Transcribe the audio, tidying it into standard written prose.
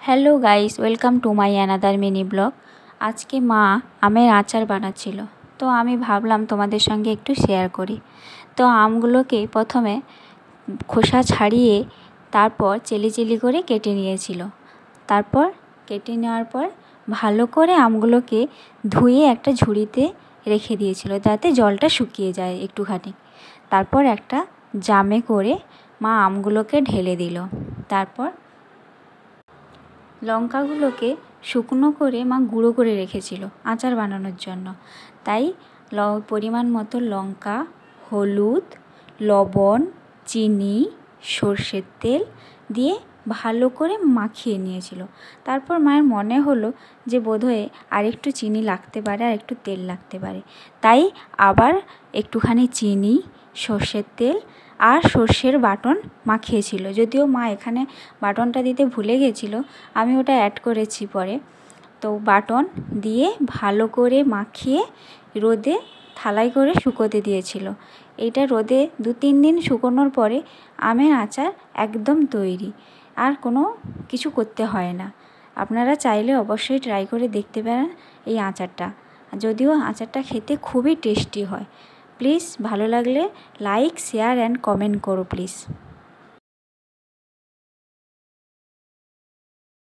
Hello guys, welcome to my another mini blog. আজকে মা আমের আচার বানাচ্ছিল, তো আমি ভাবলাম তোমাদের সঙ্গে একটু শেয়ার করি। তো আমগুলোকে প্রথমে খোসা ছাড়িয়ে তারপর চেলি চেলি করে কেটে নিয়েছিল। তারপর কেটে নেওয়ার পর ভালো করে আমগুলোকে ধুয়ে একটা ঝুড়িতে রেখে দিয়েছিল, যাতে জলটা শুকিয়ে যায় একটুখানি। তারপর একটা জামে করে মা আমগুলোকে ঢেলে দিল। তারপর লঙ্কাগুলোকে শুকনো করে মা গুঁড়ো করে রেখেছিল আচার বানানোর জন্য। তাই পরিমাণ মতো লঙ্কা, হলুদ, লবণ, চিনি, সর্ষের তেল দিয়ে ভালো করে মাখিয়ে নিয়েছিল। তারপর মায়ের মনে হলো যে বোধহয় আরেকটু চিনি লাগতে পারে, আর একটু তেল লাগতে পারে। তাই আবার একটুখানি চিনি, সর্ষের তেল আর সর্ষের বাটন মাখিয়েছিল। যদিও মা এখানে বাটনটা দিতে ভুলে গেছিলো, আমি ওটা অ্যাড করেছি পরে। তো বাটন দিয়ে ভালো করে মাখিয়ে রোদে থালায় করে শুকোতে দিয়েছিল। এইটা রোদে 2-3 দিন শুকোনোর পরে আমের আচার একদম তৈরি, আর কোনো কিছু করতে হয় না। আপনারা চাইলে অবশ্যই ট্রাই করে দেখতে পারেন এই আচারটা। যদিও আচারটা খেতে খুবই টেস্টি হয়। প্লিজ ভালো লাগলে লাইক, শেয়ার অ্যান্ড কমেন্ট করো প্লিজ।